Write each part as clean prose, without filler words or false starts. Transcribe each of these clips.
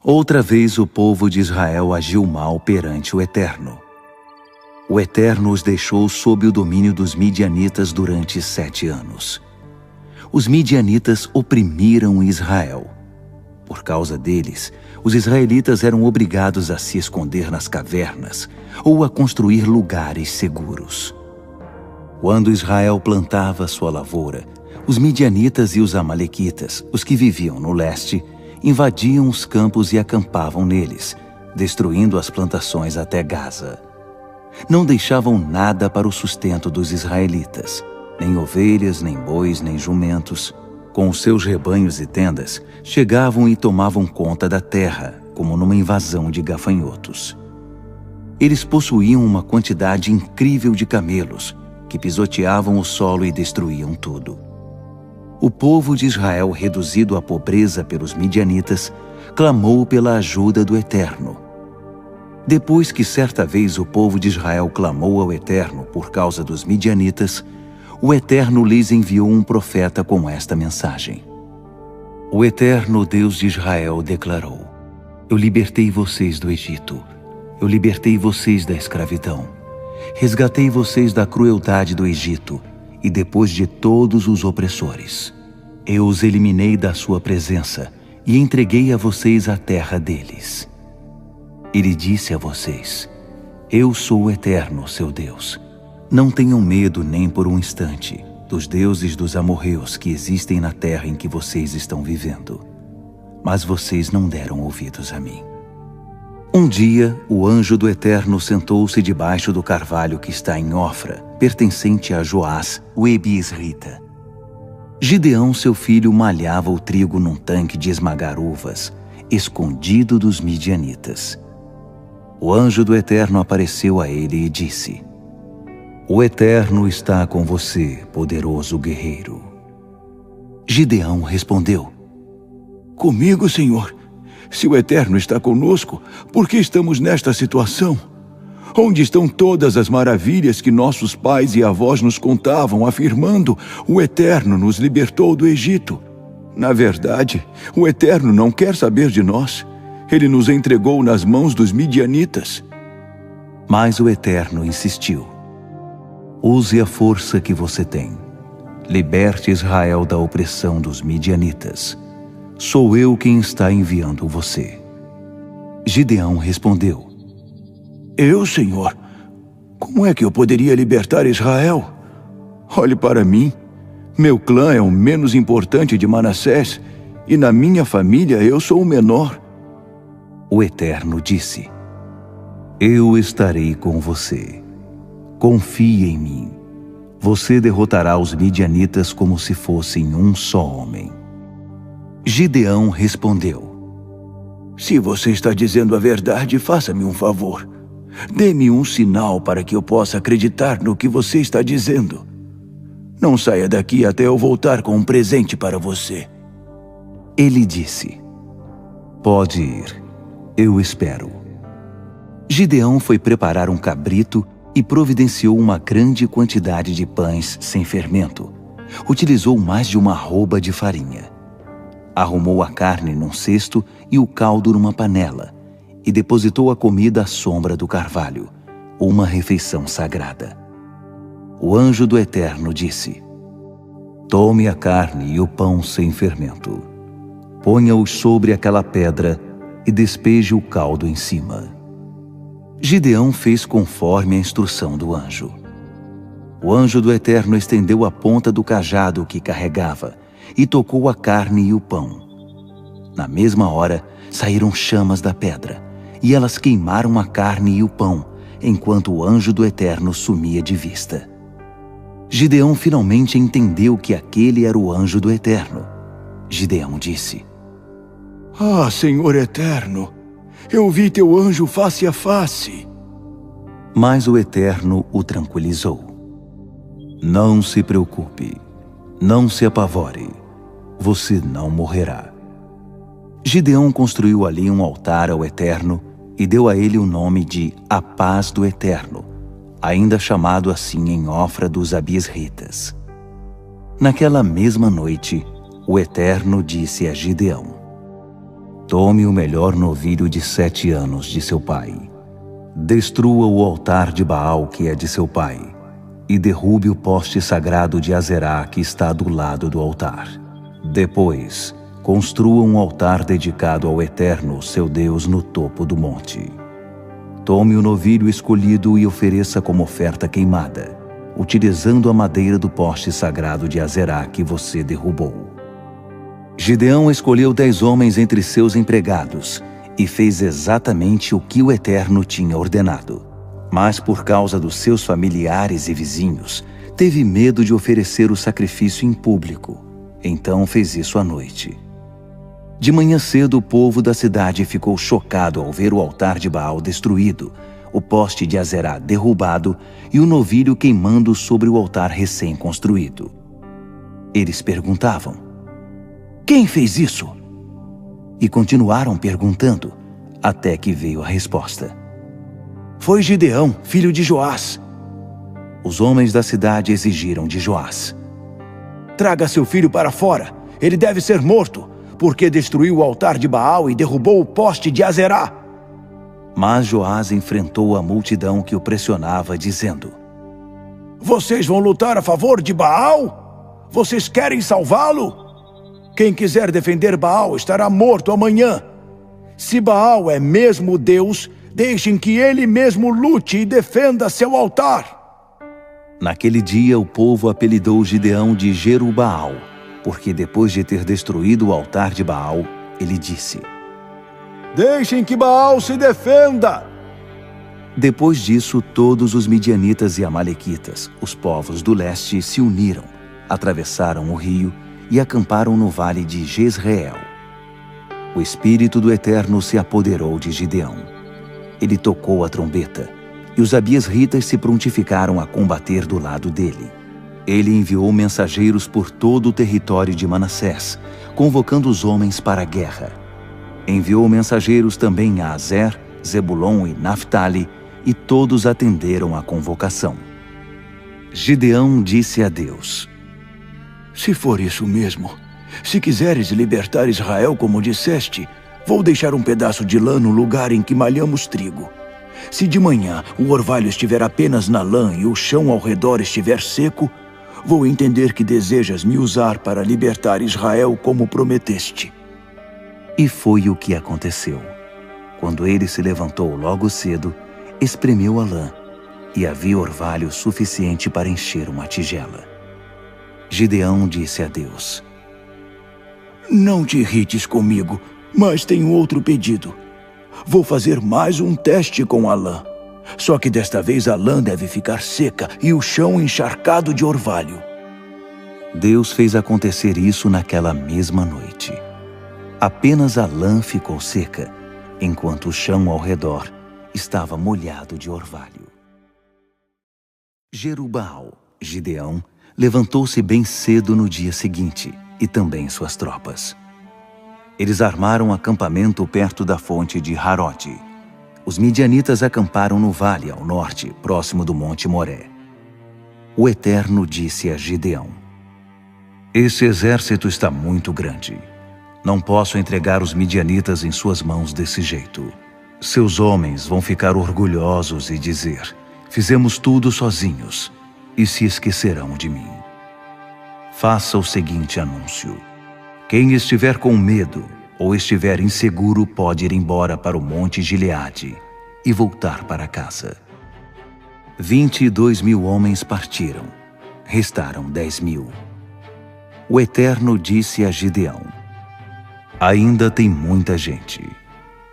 Outra vez o povo de Israel agiu mal perante o Eterno. O Eterno os deixou sob o domínio dos midianitas durante 7 anos. Os midianitas oprimiram Israel. Por causa deles, os israelitas eram obrigados a se esconder nas cavernas ou a construir lugares seguros. Quando Israel plantava sua lavoura, os midianitas e os amalequitas, os que viviam no leste, invadiam os campos e acampavam neles, destruindo as plantações até Gaza. Não deixavam nada para o sustento dos israelitas, nem ovelhas, nem bois, nem jumentos. Com os seus rebanhos e tendas, chegavam e tomavam conta da terra, como numa invasão de gafanhotos. Eles possuíam uma quantidade incrível de camelos, que pisoteavam o solo e destruíam tudo. O povo de Israel, reduzido à pobreza pelos midianitas, clamou pela ajuda do Eterno. Depois que certa vez o povo de Israel clamou ao Eterno por causa dos midianitas, o Eterno lhes enviou um profeta com esta mensagem. O Eterno Deus de Israel declarou: Eu libertei vocês do Egito, eu libertei vocês da escravidão, resgatei vocês da crueldade do Egito e depois de todos os opressores. Eu os eliminei da sua presença e entreguei a vocês a terra deles. Ele disse a vocês: Eu sou o Eterno, seu Deus. Não tenham medo nem por um instante dos deuses dos amorreus que existem na terra em que vocês estão vivendo. Mas vocês não deram ouvidos a mim. Um dia, o anjo do Eterno sentou-se debaixo do carvalho que está em Ofra, pertencente a Joás, o ebiesrita. Gideão, seu filho, malhava o trigo num tanque de esmagar uvas, escondido dos midianitas. O anjo do Eterno apareceu a ele e disse: O Eterno está com você, poderoso guerreiro. Gideão respondeu: Comigo, Senhor. Se o Eterno está conosco, por que estamos nesta situação? Onde estão todas as maravilhas que nossos pais e avós nos contavam, afirmando: o Eterno nos libertou do Egito? Na verdade, o Eterno não quer saber de nós. Ele nos entregou nas mãos dos midianitas. Mas o Eterno insistiu: Use a força que você tem. Liberte Israel da opressão dos midianitas. Sou eu quem está enviando você. Gideão respondeu: Eu, Senhor? Como é que eu poderia libertar Israel? Olhe para mim. Meu clã é o menos importante de Manassés, e na minha família eu sou o menor. O Eterno disse: Eu estarei com você. Confie em mim. Você derrotará os midianitas como se fossem um só homem. Gideão respondeu: Se você está dizendo a verdade, faça-me um favor. Dê-me um sinal para que eu possa acreditar no que você está dizendo. Não saia daqui até eu voltar com um presente para você. Ele disse: Pode ir, eu espero. Gideão foi preparar um cabrito e providenciou uma grande quantidade de pães sem fermento. Utilizou mais de uma arroba de farinha. Arrumou a carne num cesto e o caldo numa panela, e depositou a comida à sombra do carvalho, uma refeição sagrada. O anjo do Eterno disse: Tome a carne e o pão sem fermento. Ponha-os sobre aquela pedra e despeje o caldo em cima. Gideão fez conforme a instrução do anjo. O anjo do Eterno estendeu a ponta do cajado que carregava e tocou a carne e o pão. Na mesma hora, saíram chamas da pedra, e elas queimaram a carne e o pão, enquanto o anjo do Eterno sumia de vista. Gideão finalmente entendeu que aquele era o anjo do Eterno. Gideão disse: Ah, Senhor Eterno, eu vi teu anjo face a face. Mas o Eterno o tranquilizou: Não se preocupe, não se apavore, você não morrerá. Gideão construiu ali um altar ao Eterno e deu a ele o nome de A Paz do Eterno, ainda chamado assim em Ofra dos Abiesritas. Naquela mesma noite, o Eterno disse a Gideão: Tome o melhor novilho de 7 anos de seu pai. Destrua o altar de Baal que é de seu pai, e derrube o poste sagrado de Azerá que está do lado do altar. Depois, construa um altar dedicado ao Eterno, seu Deus, no topo do monte. Tome o novilho escolhido e ofereça como oferta queimada, utilizando a madeira do poste sagrado de Azerá que você derrubou. Gideão escolheu 10 homens entre seus empregados e fez exatamente o que o Eterno tinha ordenado. Mas por causa dos seus familiares e vizinhos, teve medo de oferecer o sacrifício em público. Então fez isso à noite. De manhã cedo, o povo da cidade ficou chocado ao ver o altar de Baal destruído, o poste de Azerá derrubado e o novilho queimando sobre o altar recém-construído. Eles perguntavam: "Quem fez isso?" E continuaram perguntando, até que veio a resposta: "Foi Gideão, filho de Joás." Os homens da cidade exigiram de Joás: "Traga seu filho para fora, ele deve ser morto, porque destruiu o altar de Baal e derrubou o poste de Azerá." Mas Joás enfrentou a multidão que o pressionava, dizendo: "Vocês vão lutar a favor de Baal? Vocês querem salvá-lo? Quem quiser defender Baal estará morto amanhã. Se Baal é mesmo Deus, deixem que ele mesmo lute e defenda seu altar." Naquele dia, o povo apelidou Gideão de Jerubaal, porque depois de ter destruído o altar de Baal, ele disse: "Deixem que Baal se defenda." Depois disso, todos os midianitas e amalequitas, os povos do leste, se uniram, atravessaram o rio e acamparam no vale de Jezreel. O Espírito do Eterno se apoderou de Gideão. Ele tocou a trombeta, e os abiesritas se prontificaram a combater do lado dele. Ele enviou mensageiros por todo o território de Manassés, convocando os homens para a guerra. Enviou mensageiros também a Azer, Zebulon e Naftali, e todos atenderam à convocação. Gideão disse a Deus: "Se for isso mesmo, se quiseres libertar Israel como disseste, vou deixar um pedaço de lã no lugar em que malhamos trigo. Se de manhã o orvalho estiver apenas na lã e o chão ao redor estiver seco, vou entender que desejas me usar para libertar Israel como prometeste." E foi o que aconteceu. Quando ele se levantou logo cedo, espremeu a lã, e havia orvalho suficiente para encher uma tigela. Gideão disse a Deus: "Não te irrites comigo, mas tenho outro pedido. Vou fazer mais um teste com a lã. Só que desta vez a lã deve ficar seca e o chão encharcado de orvalho." Deus fez acontecer isso naquela mesma noite. Apenas a lã ficou seca, enquanto o chão ao redor estava molhado de orvalho. Jerubaal, Gideão, levantou-se bem cedo no dia seguinte, e também suas tropas. Eles armaram acampamento perto da fonte de Harote. Os midianitas acamparam no vale ao norte, próximo do Monte Moré. O Eterno disse a Gideão: "Esse exército está muito grande. Não posso entregar os midianitas em suas mãos desse jeito. Seus homens vão ficar orgulhosos e dizer: 'Fizemos tudo sozinhos', e se esquecerão de mim. Faça o seguinte anúncio: quem estiver com medo ou estiver inseguro pode ir embora para o Monte Gileade e voltar para casa." 22.000 homens partiram. Restaram 10.000. O Eterno disse a Gideão: "Ainda tem muita gente.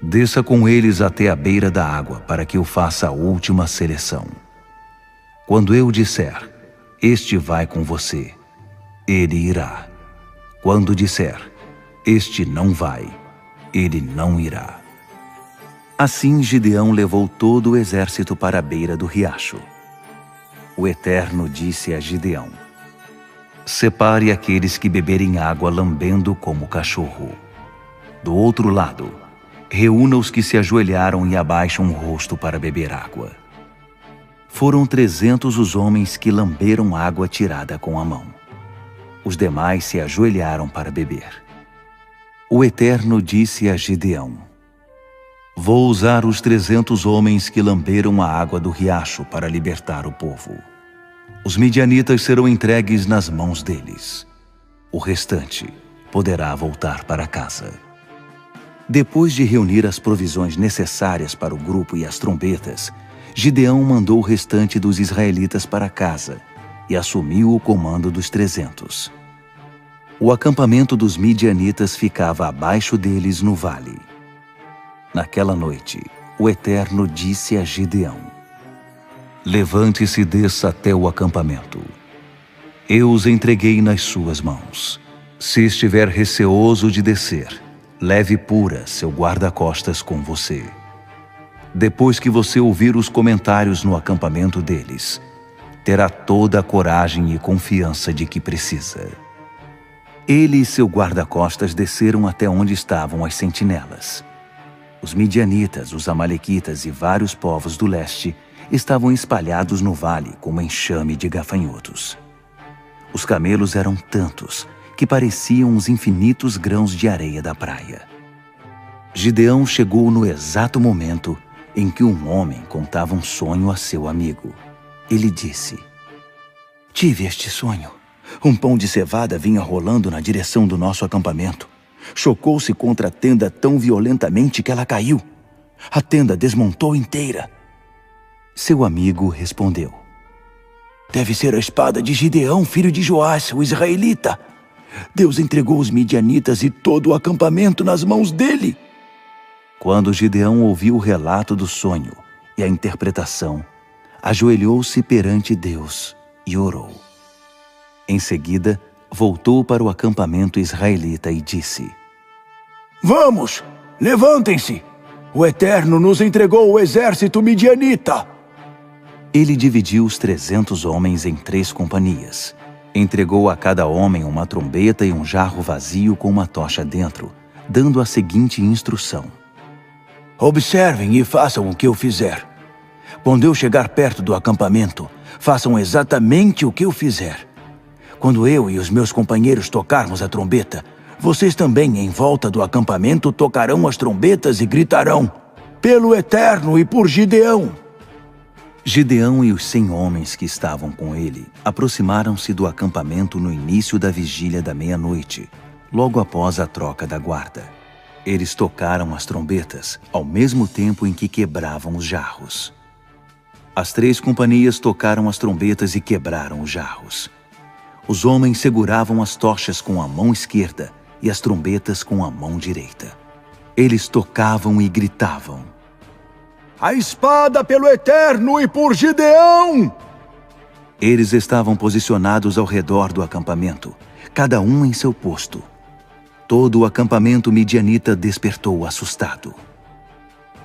Desça com eles até a beira da água para que eu faça a última seleção. Quando eu disser, 'Este vai com você', ele irá. Quando disser, 'Este não vai', ele não irá." Assim Gideão levou todo o exército para a beira do riacho. O Eterno disse a Gideão: "Separe aqueles que beberem água lambendo como cachorro. Do outro lado, reúna os que se ajoelharam e abaixam o rosto para beber água." Foram 300 os homens que lamberam água tirada com a mão. Os demais se ajoelharam para beber. O Eterno disse a Gideão: Vou usar os 300 homens que lamberam a água do riacho para libertar o povo. Os midianitas serão entregues nas mãos deles. O restante poderá voltar para casa. Depois de reunir as provisões necessárias para o grupo e as trombetas, Gideão mandou o restante dos israelitas para casa e assumiu o comando dos 300. O acampamento dos midianitas ficava abaixo deles no vale. Naquela noite, o Eterno disse a Gideão: Levante-se e desça até o acampamento. Eu os entreguei nas suas mãos. Se estiver receoso de descer, leve Pura, seu guarda-costas, com você. Depois que você ouvir os comentários no acampamento deles, terá toda a coragem e confiança de que precisa. Ele e seu guarda-costas desceram até onde estavam as sentinelas. Os midianitas, os amalequitas e vários povos do leste estavam espalhados no vale como enxame de gafanhotos. Os camelos eram tantos que pareciam os infinitos grãos de areia da praia. Gideão chegou no exato momento em que um homem contava um sonho a seu amigo. Ele disse: Tive este sonho. Um pão de cevada vinha rolando na direção do nosso acampamento. Chocou-se contra a tenda tão violentamente que ela caiu. A tenda desmontou inteira. Seu amigo respondeu: Deve ser a espada de Gideão, filho de Joás, o israelita. Deus entregou os midianitas e todo o acampamento nas mãos dele. Quando Gideão ouviu o relato do sonho e a interpretação, ajoelhou-se perante Deus e orou. Em seguida, voltou para o acampamento israelita e disse: Vamos, levantem-se! O Eterno nos entregou o exército midianita. Ele dividiu os 300 homens em 3 companhias. Entregou a cada homem uma trombeta e um jarro vazio com uma tocha dentro, dando a seguinte instrução: Observem e façam o que eu fizer. Quando eu chegar perto do acampamento, façam exatamente o que eu fizer. Quando eu e os meus companheiros tocarmos a trombeta, vocês também, em volta do acampamento, tocarão as trombetas e gritarão: Pelo Eterno e por Gideão! Gideão e os 100 homens que estavam com ele aproximaram-se do acampamento no início da vigília da meia-noite, logo após a troca da guarda. Eles tocaram as trombetas ao mesmo tempo em que quebravam os jarros. As 3 companhias tocaram as trombetas e quebraram os jarros. Os homens seguravam as tochas com a mão esquerda e as trombetas com a mão direita. Eles tocavam e gritavam: A espada pelo Eterno e por Gideão! Eles estavam posicionados ao redor do acampamento, cada um em seu posto. Todo o acampamento midianita despertou assustado.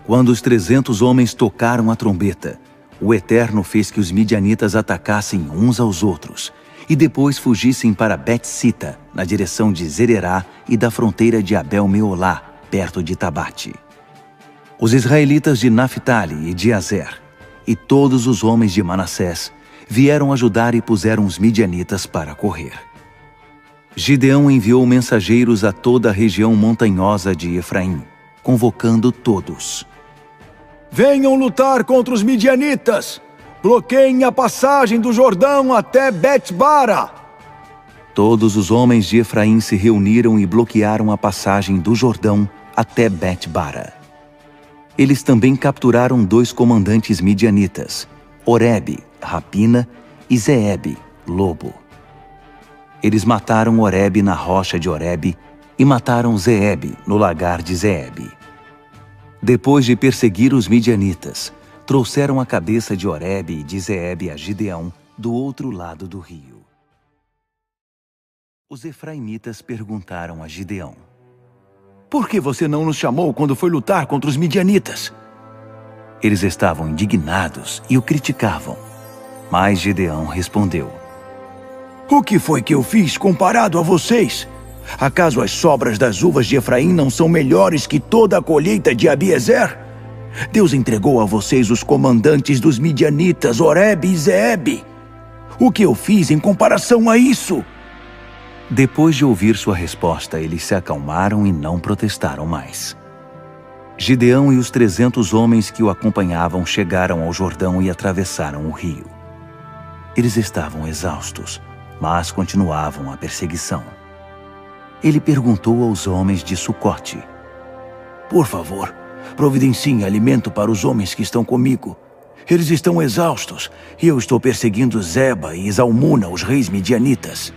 Quando os 300 homens tocaram a trombeta, o Eterno fez que os midianitas atacassem uns aos outros e depois fugissem para Bet-Sita, na direção de Zererá e da fronteira de Abel-Meolá, perto de Tabate. Os israelitas de Naphtali e de Azer, e todos os homens de Manassés, vieram ajudar e puseram os midianitas para correr. Gideão enviou mensageiros a toda a região montanhosa de Efraim, convocando todos. Venham lutar contra os midianitas! Bloqueiem a passagem do Jordão até Bet-Bara! Todos os homens de Efraim se reuniram e bloquearam a passagem do Jordão até Bet-Bara. Eles também capturaram 2 comandantes midianitas, Oreb, rapina, e Zeeb, lobo. Eles mataram Oreb na rocha de Oreb e mataram Zeeb no lagar de Zeeb. Depois de perseguir os midianitas, trouxeram a cabeça de Oreb e de Zeeb a Gideão do outro lado do rio. Os efraimitas perguntaram a Gideão: Por que você não nos chamou quando foi lutar contra os midianitas? Eles estavam indignados e o criticavam. Mas Gideão respondeu: O que foi que eu fiz comparado a vocês? Acaso as sobras das uvas de Efraim não são melhores que toda a colheita de Abiezer? Deus entregou a vocês os comandantes dos midianitas, Oreb e Zeeb. O que eu fiz em comparação a isso? Depois de ouvir sua resposta, eles se acalmaram e não protestaram mais. Gideão e os 300 homens que o acompanhavam chegaram ao Jordão e atravessaram o rio. Eles estavam exaustos, mas continuavam a perseguição. Ele perguntou aos homens de Sucote: "Por favor, providenciem alimento para os homens que estão comigo. Eles estão exaustos e eu estou perseguindo Zeba e Zalmuna, os reis midianitas."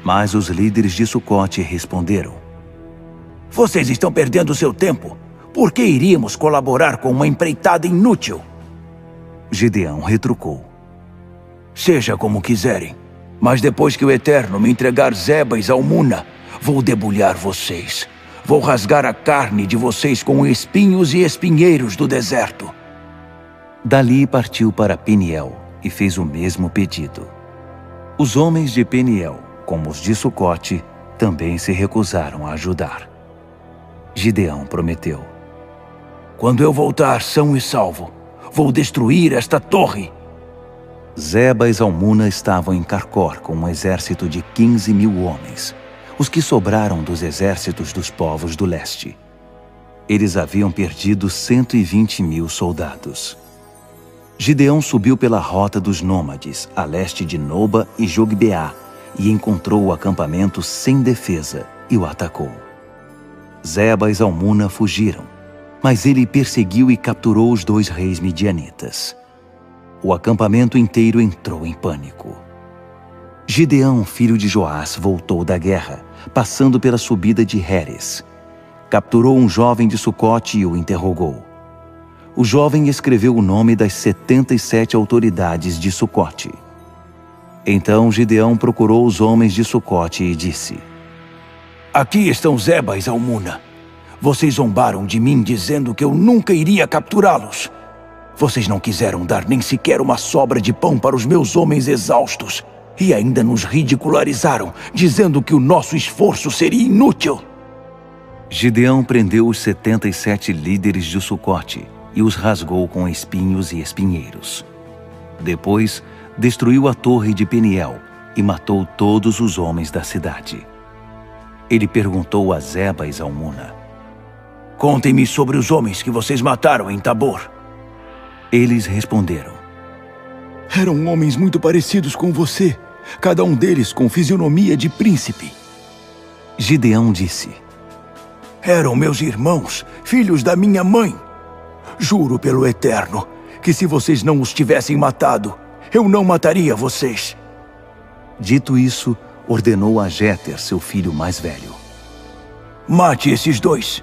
Mas os líderes de Sucote responderam: "Vocês estão perdendo seu tempo. Por que iríamos colaborar com uma empreitada inútil?" Gideão retrucou: "Seja como quiserem, mas depois que o Eterno me entregar Zeba e Zalmuna, vou debulhar vocês. Vou rasgar a carne de vocês com espinhos e espinheiros do deserto." Dali partiu para Peniel e fez o mesmo pedido. Os homens de Peniel, como os de Sucote, também se recusaram a ajudar. Gideão prometeu: "Quando eu voltar são e salvo, vou destruir esta torre." Zeba e Zalmuna estavam em Carcor com um exército de 15.000 homens, os que sobraram dos exércitos dos povos do leste. Eles haviam perdido 120.000 soldados. Gideão subiu pela rota dos nômades, a leste de Noba e Jogbeá, e encontrou o acampamento sem defesa e o atacou. Zeba e Zalmuna fugiram, mas ele perseguiu e capturou os 2 reis midianitas. O acampamento inteiro entrou em pânico. Gideão, filho de Joás, voltou da guerra, passando pela subida de Heres. Capturou um jovem de Sucote e o interrogou. O jovem escreveu o nome das 77 autoridades de Sucote. Então Gideão procurou os homens de Sucote e disse: "Aqui estão Zeba e Zalmuna. Vocês zombaram de mim dizendo que eu nunca iria capturá-los. Vocês não quiseram dar nem sequer uma sobra de pão para os meus homens exaustos e ainda nos ridicularizaram, dizendo que o nosso esforço seria inútil." Gideão prendeu os 77 líderes de Sucote e os rasgou com espinhos e espinheiros. Depois, destruiu a torre de Peniel e matou todos os homens da cidade. Ele perguntou a Zeba e Zalmuna: "Contem-me sobre os homens que vocês mataram em Tabor." Eles responderam: "Eram homens muito parecidos com você, cada um deles com fisionomia de príncipe." Gideão disse: "Eram meus irmãos, filhos da minha mãe. Juro pelo Eterno que se vocês não os tivessem matado, eu não mataria vocês." Dito isso, ordenou a Jéter, seu filho mais velho: "Mate esses 2.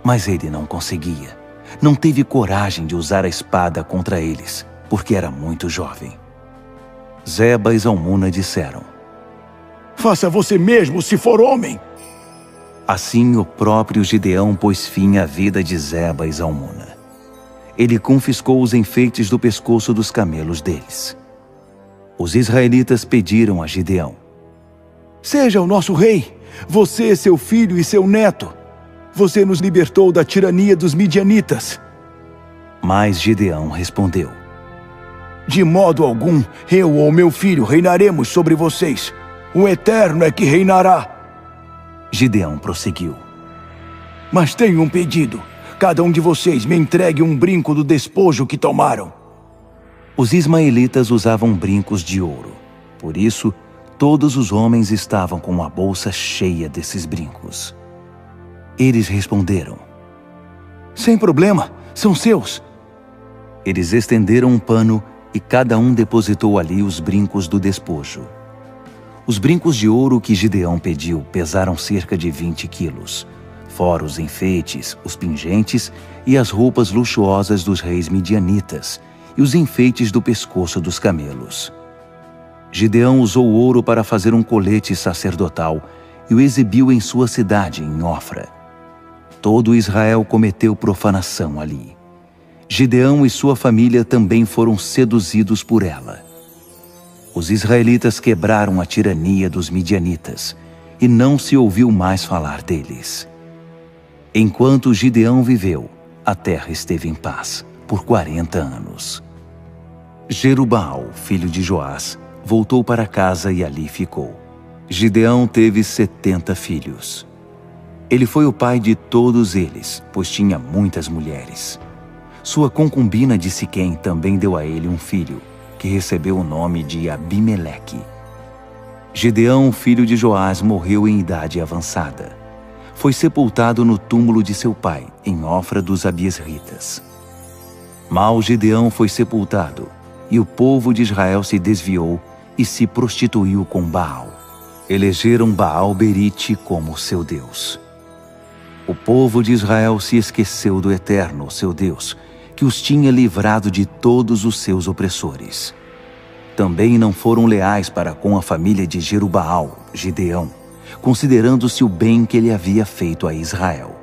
Mas ele não conseguia. Não teve coragem de usar a espada contra eles, porque era muito jovem. Zeba e Zalmuna disseram: "Faça você mesmo, se for homem." Assim, o próprio Gideão pôs fim à vida de Zeba e Zalmuna. Ele confiscou os enfeites do pescoço dos camelos deles. Os israelitas pediram a Gideão: "Seja o nosso rei, você, seu filho e seu neto. Você nos libertou da tirania dos midianitas." Mas Gideão respondeu: "De modo algum, eu ou meu filho reinaremos sobre vocês. O Eterno é que reinará." Gideão prosseguiu: "Mas tenho um pedido. Cada um de vocês me entregue um brinco do despojo que tomaram." Os ismaelitas usavam brincos de ouro. Por isso, todos os homens estavam com a bolsa cheia desses brincos. Eles responderam: "Sem problema, são seus." Eles estenderam um pano e cada um depositou ali os brincos do despojo. Os brincos de ouro que Gideão pediu pesaram cerca de 20 quilos, fora os enfeites, os pingentes e as roupas luxuosas dos reis midianitas e os enfeites do pescoço dos camelos. Gideão usou ouro para fazer um colete sacerdotal e o exibiu em sua cidade, em Ofra. Todo Israel cometeu profanação ali. Gideão e sua família também foram seduzidos por ela. Os israelitas quebraram a tirania dos midianitas e não se ouviu mais falar deles. Enquanto Gideão viveu, a terra esteve em paz por 40 anos. Jerubaal, filho de Joás, voltou para casa e ali ficou. Gideão teve 70 filhos. Ele foi o pai de todos eles, pois tinha muitas mulheres. Sua concubina de Siquém também deu a ele um filho, que recebeu o nome de Abimeleque. Gideão, filho de Joás, morreu em idade avançada. Foi sepultado no túmulo de seu pai, em Ofra dos Abiesritas. Mal Gideão foi sepultado, e o povo de Israel se desviou e se prostituiu com Baal. Elegeram Baal-Berite como seu Deus. O povo de Israel se esqueceu do Eterno, seu Deus, que os tinha livrado de todos os seus opressores. Também não foram leais para com a família de Jerubaal, Gideão, considerando-se o bem que ele havia feito a Israel.